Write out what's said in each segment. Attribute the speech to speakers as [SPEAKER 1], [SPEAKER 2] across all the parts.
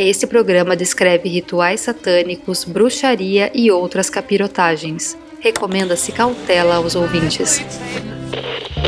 [SPEAKER 1] Esse programa descreve rituais satânicos, bruxaria e outras capirotagens. Recomenda-se cautela aos ouvintes.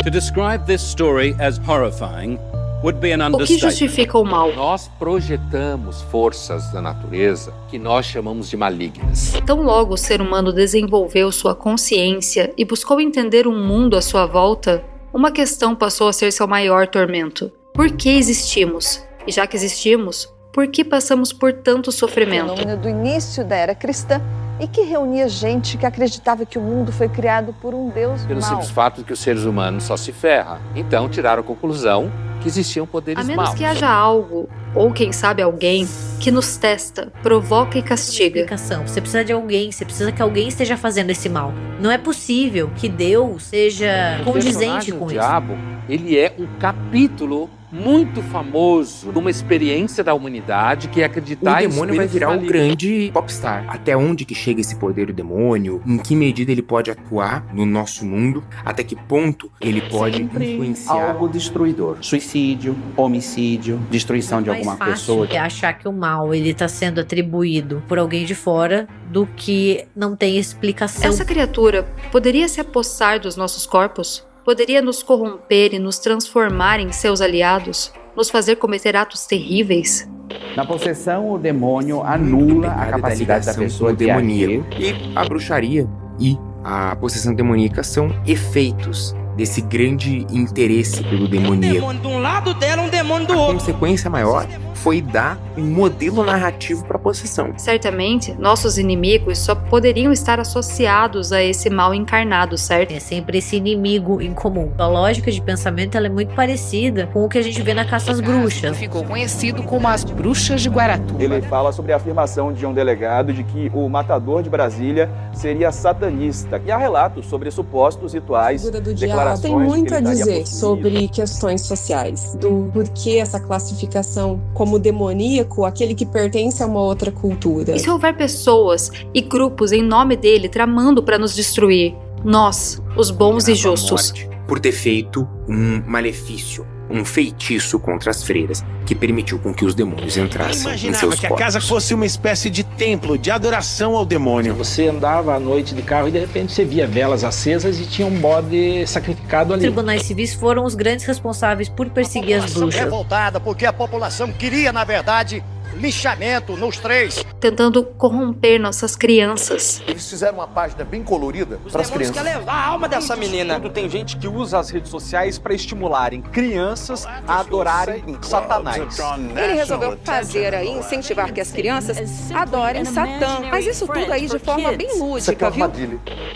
[SPEAKER 2] To describe this story as horrifying would be an
[SPEAKER 1] O que
[SPEAKER 2] understatement.
[SPEAKER 1] justifica o mal?
[SPEAKER 3] Nós projetamos forças da natureza que nós chamamos de malignas.
[SPEAKER 1] Tão logo o ser humano desenvolveu sua consciência e buscou entender o mundo à sua volta, uma questão passou a ser seu maior tormento. Por que existimos? E já que existimos, por que passamos por tanto sofrimento?
[SPEAKER 4] Fenômeno do início da era cristã e que reunia gente que acreditava que o mundo foi criado por um Deus
[SPEAKER 3] Pelo
[SPEAKER 4] mau.
[SPEAKER 3] simples fato de que os seres humanos só se ferram. Então tiraram a conclusão que existiam poderes
[SPEAKER 1] A menos
[SPEAKER 3] maus.
[SPEAKER 1] que haja algo, ou quem sabe alguém, que nos testa, provoca e castiga.
[SPEAKER 5] Explicação. Você precisa de alguém, você precisa que alguém esteja fazendo esse mal. Não é possível que Deus seja condizente com
[SPEAKER 3] O
[SPEAKER 5] isso.
[SPEAKER 3] diabo, ele é um capítulo muito famoso de uma experiência da humanidade que é acreditar
[SPEAKER 6] O
[SPEAKER 3] em
[SPEAKER 6] demônio vai
[SPEAKER 3] espíritos
[SPEAKER 6] virar o
[SPEAKER 3] malignos.
[SPEAKER 6] grande popstar. Até onde que chega esse poder do demônio? Em que medida ele pode atuar no nosso mundo? Até que ponto ele pode influenciar?
[SPEAKER 7] Algo destruidor. Suicídio, homicídio, destruição de alguma
[SPEAKER 5] Mais
[SPEAKER 7] pessoa.
[SPEAKER 5] fácil é achar que o mal ele tá sendo atribuído por alguém de fora do que não tem explicação.
[SPEAKER 1] Essa criatura poderia se apossar dos nossos corpos? Poderia nos corromper e nos transformar em seus aliados? Nos fazer cometer atos terríveis?
[SPEAKER 7] Na possessão, o demônio anula a capacidade da pessoa de agir.
[SPEAKER 6] E a bruxaria e a possessão demoníaca são efeitos desse grande interesse pelo demoníaco.
[SPEAKER 8] demônio de um lado dela, um demônio do
[SPEAKER 6] A
[SPEAKER 8] outro.
[SPEAKER 6] consequência maior foi dar um modelo narrativo para a possessão.
[SPEAKER 1] Certamente, nossos inimigos só poderiam estar associados a esse mal encarnado, certo?
[SPEAKER 5] É sempre esse inimigo em comum. A lógica de pensamento ela é muito parecida com o que a gente vê na caça às bruxas.
[SPEAKER 9] Ficou conhecido como as Bruxas de Guaratuba.
[SPEAKER 10] Ele fala sobre a afirmação de um delegado de que o matador de Brasília seria satanista. E há relatos sobre supostos rituais, declarações
[SPEAKER 11] tem muito
[SPEAKER 10] que
[SPEAKER 11] a
[SPEAKER 10] ele estaria
[SPEAKER 11] dizer
[SPEAKER 10] possuído.
[SPEAKER 11] sobre questões sociais, do porquê essa classificação como demoníaco, aquele que pertence a uma outra cultura.
[SPEAKER 1] E se houver pessoas e grupos em nome dele tramando para nos destruir? Nós, os bons e justos.
[SPEAKER 6] Por ter feito um malefício, um feitiço contra as freiras, que permitiu com que os demônios entrassem em
[SPEAKER 8] Imaginava
[SPEAKER 6] seus
[SPEAKER 8] que a
[SPEAKER 6] corpos.
[SPEAKER 8] casa fosse uma espécie de templo de adoração ao demônio.
[SPEAKER 12] Você andava à noite de carro e de repente você via velas acesas e tinha um bode sacrificado
[SPEAKER 5] Os
[SPEAKER 12] ali.
[SPEAKER 5] tribunais civis foram os grandes responsáveis por perseguir as bruxas.
[SPEAKER 13] Revoltada porque a população queria, na verdade, linchamento nos três.
[SPEAKER 1] Tentando corromper nossas crianças.
[SPEAKER 14] Eles fizeram uma página bem colorida para as crianças.
[SPEAKER 9] Quer levar a alma dessa menina.
[SPEAKER 15] Tem gente que usa as redes sociais para estimularem crianças a adorarem Satanás.
[SPEAKER 4] Ele resolveu fazer aí, incentivar que as crianças adorem Satã. Mas isso tudo aí de forma bem lúdica, viu?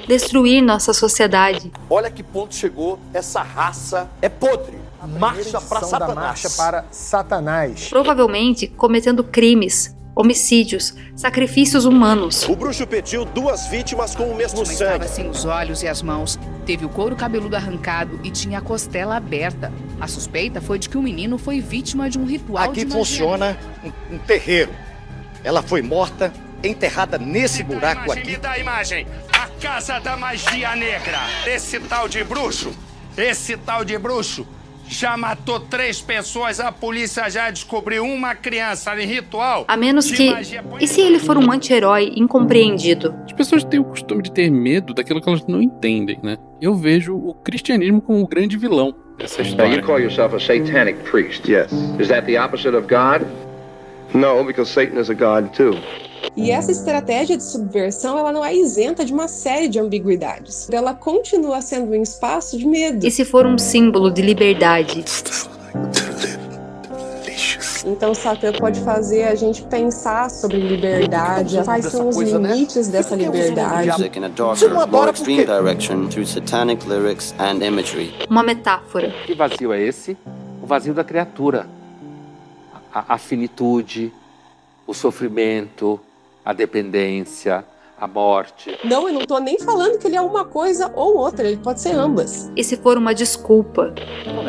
[SPEAKER 1] Destruir nossa sociedade.
[SPEAKER 14] Olha que ponto chegou, essa raça é podre. Marcha para Satanás.
[SPEAKER 16] Marcha para Satanás.
[SPEAKER 1] Provavelmente cometendo crimes, homicídios, sacrifícios humanos.
[SPEAKER 14] O bruxo pediu 2 vítimas com o mesmo sangue.
[SPEAKER 9] Estava sem os olhos e as mãos, teve o couro cabeludo arrancado e tinha a costela aberta. A suspeita foi de que o menino foi vítima de um ritual
[SPEAKER 13] Aqui
[SPEAKER 9] de magia.
[SPEAKER 13] funciona um terreiro. Ela foi morta, enterrada nesse buraco aqui.
[SPEAKER 8] Me dá a imagem. A casa da magia negra. Esse tal de bruxo já matou 3 pessoas, a polícia já descobriu uma criança em ritual.
[SPEAKER 1] A menos que... E se ele for um anti-herói incompreendido?
[SPEAKER 17] As pessoas têm o costume de ter medo daquilo que elas não entendem, né? Eu vejo o cristianismo como o grande vilão dessa história.
[SPEAKER 18] Now you call yourself a satanic priest. Yes. Is that the opposite of God? No, because Satan is a god too.
[SPEAKER 11] E essa estratégia de subversão, ela não é isenta de uma série de ambiguidades. Ela continua sendo um espaço de medo.
[SPEAKER 1] E se for um símbolo de liberdade?
[SPEAKER 11] Então, Satã pode fazer a gente pensar sobre liberdade, quais são os limites dessa liberdade.
[SPEAKER 14] Você não adora por quê?
[SPEAKER 1] Uma metáfora.
[SPEAKER 3] Que vazio é esse? O vazio da criatura. A finitude, o sofrimento, a dependência, a morte.
[SPEAKER 11] Não, eu não tô nem falando que ele é uma coisa ou outra, ele pode ser ambas.
[SPEAKER 1] E se for uma desculpa?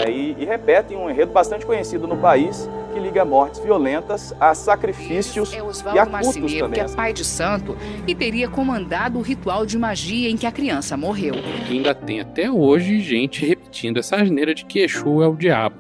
[SPEAKER 10] E repetem um enredo bastante conhecido no país, que liga mortes violentas a sacrifícios e a
[SPEAKER 9] Oswaldo
[SPEAKER 10] cultos
[SPEAKER 9] Marceneiro,
[SPEAKER 10] também.
[SPEAKER 9] que é pai de santo e teria comandado o ritual de magia em que a criança morreu.
[SPEAKER 17] E ainda tem até hoje gente repetindo essa asneira de que Exu é o diabo.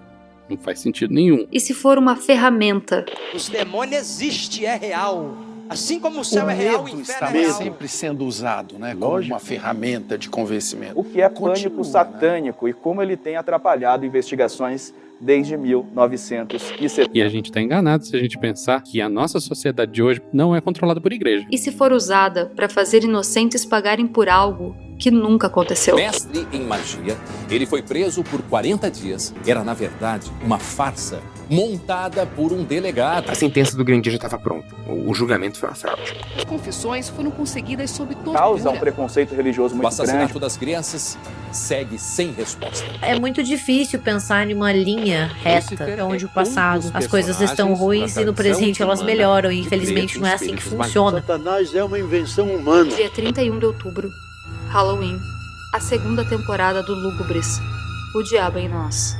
[SPEAKER 17] Não faz sentido nenhum.
[SPEAKER 1] E se for uma ferramenta?
[SPEAKER 14] Os demônios existem, é real. Assim como o céu é real, o inferno é real.
[SPEAKER 8] Sempre sendo usado, né, como uma ferramenta de convencimento.
[SPEAKER 10] O que é pânico satânico e como ele tem atrapalhado investigações desde 1970.
[SPEAKER 17] E a gente tá enganado se a gente pensar que a nossa sociedade de hoje não é controlada por igreja.
[SPEAKER 1] E se for usada para fazer inocentes pagarem por algo que nunca aconteceu?
[SPEAKER 19] Mestre em magia, ele foi preso por 40 dias. Era, na verdade, uma farsa montada por um delegado.
[SPEAKER 6] A sentença do grande dia já estava pronta. O julgamento foi uma fraude.
[SPEAKER 9] As confissões foram conseguidas sob tortura.
[SPEAKER 10] Causa um preconceito religioso muito
[SPEAKER 19] grande. O assassinato
[SPEAKER 10] grande.
[SPEAKER 19] das crianças segue sem resposta.
[SPEAKER 5] É muito difícil pensar em uma linha reta onde o passado, as coisas estão ruins e no presente elas melhoram. E infelizmente não é assim que funciona.
[SPEAKER 20] Satanás é uma invenção humana.
[SPEAKER 1] Dia 31 de outubro, Halloween, a segunda temporada do Lúgubres, O Diabo em Nós.